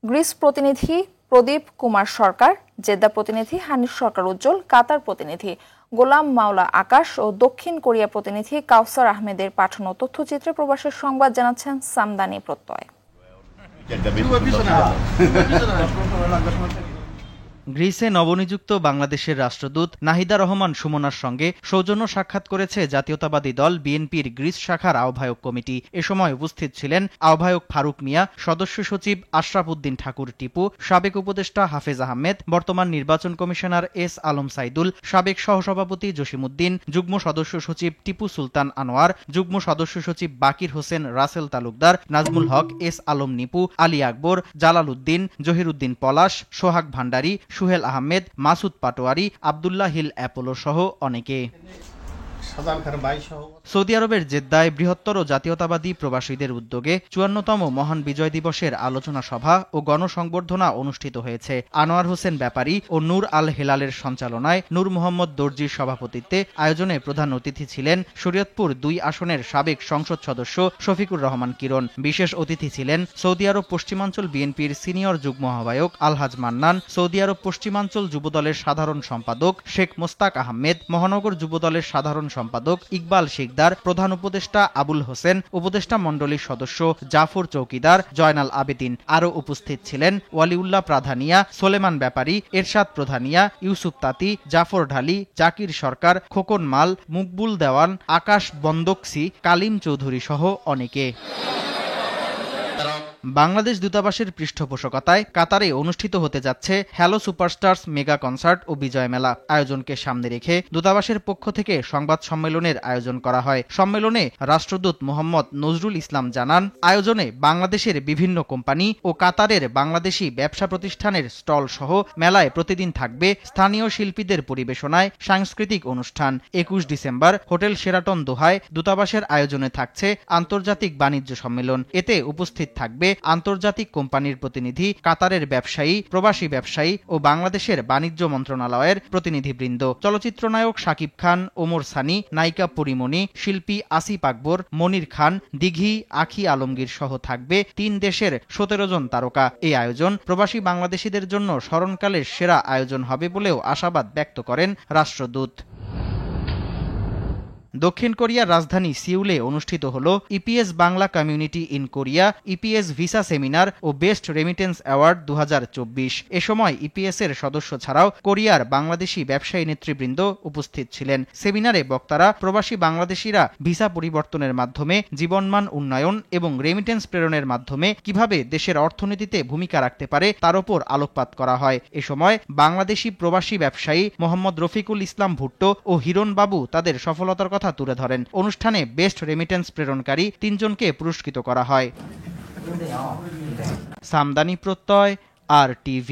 Greece প্রতিনিধি প্রদীপ কুমার সরকার, Jeddah প্রতিনিধি হানিফ সরকার উজ্জ্বল, কাতার প্রতিনিধি গোলাম মাওলা আকাশ ও দক্ষিণ কোরিয়া প্রতিনিধি কাউসার আহমেদের পাঠানো তথ্যচিত্রে প্রবাসের সংবাদ জানাচ্ছেন সামদানি প্রত্যয়। গ্রিসে নবনিযুক্ত বাংলাদেশের রাষ্ট্রদূত নাহিদা রহমান সুমনার সঙ্গে সৌজন্য সাক্ষাৎ করেছে জাতীয়তাবাদী দল বিএনপির গ্রিস শাখার আহ্বায়ক কমিটি। এ সময় উপস্থিত ছিলেন আহ্বায়ক ফারুক মিয়া, সদস্য সচিব আশরাফ উদ্দিন ঠাকুর টিপু, সাবেক উপদেষ্টা হাফেজ আহমেদ, বর্তমান নির্বাচন কমিশনার এস আলম সাইদুল, সাবেক সহসভাপতি জসিমউদ্দিন, যুগ্ম সদস্য সচিব টিপু সুলতান আনোয়ার, যুগ্ম সদস্য সচিব বাকির হোসেন রাসেল তালুকদার, নাজমুল হক, এস আলম নিপু, আলী আকবর, জালাল উদ্দিন, জহিরুদ্দিন পলাশ, সোহাগ ভান্ডারী, সুহেল আহমেদ, মাসুদ পাটোয়ারি, আবদুল্লাহ হিল অ্যাপোলো সহ অনেকে। সৌদি আরবের জেদ্দায় বৃহত্তর জাতীয়তাবাদী প্রবাসীদের উদ্যোগে ৫৪তম মহান বিজয় দিবসের আলোচনা সভা ও গণসংবর্ধনা অনুষ্ঠিত হয়েছে। আনোয়ার হোসেন ব্যাপারী ও নূর আল হেলালের সঞ্চালনায় নূর মোহাম্মদ দর্জির সভাপতিত্বে আয়োজনে প্রধান অতিথি ছিলেন শরীয়তপুর ২ আসনের সাবেক সংসদ সদস্য শফিকুর রহমান কিরণ। বিশেষ অতিথি ছিলেন সৌদি আরব পশ্চিমাঞ্চল বিএনপির সিনিয়র যুগ্ম আহ্বায়ক আলহাজ মান্নান, সৌদি আরব পশ্চিমাঞ্চল যুবদলের সাধারণ সম্পাদক শেখ মোস্তাক আহমেদ, মহানগর যুবদলের সাধারণ সম্পাদক ইকবাল শিকদার, প্রধান উপদেষ্টা আবুল হোসেন, উপদেষ্টা মণ্ডলীর সদস্য জাফর চৌকিদার, জয়নাল আবেদিন। আরও উপস্থিত ছিলেন ওয়ালিউল্লাহ প্রাধানিয়া, সোলেমান ব্যাপারী, এরশাদ প্রধানিয়া, ইউসুফ তাঁতি, জাফর ঢালি, জাকির সরকার, খোকন মাল, মুকবুল দেওয়ান, আকাশ বন্দকসি, কালিম চৌধুরী সহ অনেকে। বাংলাদেশ দূতাবাসের পৃষ্ঠপোষকতায় কাতারে অনুষ্ঠিত হতে যাচ্ছে হ্যালো সুপারস্টারস মেগা কনসার্ট ও বিজয় মেলা। আয়োজনকে সামনে রেখে দূতাবাসের পক্ষ থেকে সংবাদ সম্মেলনের আয়োজন করা হয়। সম্মেলনে রাষ্ট্রদূত মোহাম্মদ নজরুল ইসলাম জানান, আয়োজনে বাংলাদেশের বিভিন্ন কোম্পানি ও কাতারের বাংলাদেশি ব্যবসা প্রতিষ্ঠানের স্টল সহ মেলায় প্রতিদিন থাকবে স্থানীয় শিল্পীদের পরিবেশনায় সাংস্কৃতিক অনুষ্ঠান। ২১ ডিসেম্বর হোটেল শেরাটন দোহায় দূতাবাসের আয়োজনে থাকছে আন্তর্জাতিক বাণিজ্য সম্মেলন। এতে উপস্থিত থাকবে আন্তর্জাতিক কোম্পানির প্রতিনিধি, কাতারের ব্যবসায়ী, প্রবাসী ব্যবসায়ী ও বাংলাদেশের বাণিজ্য মন্ত্রণালয়ের প্রতিনিধিবৃন্দ। চলচ্চিত্রনায়ক শাকিব খান, ওমর সানি, নায়িকা পরিমণি, শিল্পী আসিফ আকবর, মনির খান, দিঘি, আখি আলমগীর সহ থাকবে ৩ দেশের ১৭ জন তারকা। এই আয়োজন প্রবাসী বাংলাদেশিদের জন্য স্মরণকালের সেরা আয়োজন হবে বলেও আশাবাদ ব্যক্ত করেন রাষ্ট্রদূত। দক্ষিণ কোরিয়ার রাজধানী সিউলে অনুষ্ঠিত হল EPS Bangla community in Korea, EPS visa seminar ও বেস্ট রেমিটেন্স অ্যাওয়ার্ড ২০২৪। এ সময় ইপিএস এর সদস্য ছাড়াও কোরিয়ার বাংলাদেশি ব্যবসায়ী নেতৃবৃন্দ উপস্থিত ছিলেন। সেমিনারে বক্তারা প্রবাসী বাংলাদেশিরা ভিসা পরিবর্তনের মাধ্যমে জীবনমান উন্নয়ন এবং রেমিটেন্স প্রেরণের মাধ্যমে কিভাবে দেশের অর্থনীতিতে ভূমিকা রাখতে পারে তার উপর আলোকপাত করা হয়। এ সময় বাংলাদেশি প্রবাসী ব্যবসায়ী মোহাম্মদ রফিকুল ইসলাম ভুট্টো ও হিরণ বাবু তাদের সফলতার কথা তুলে ধরেন। অনুষ্ঠানে বেস্ট রেমিটেন্স প্রেরণকারী ৩ জনকে পুরস্কৃত করা হয়। সামদানি প্রত্যয়, RTV।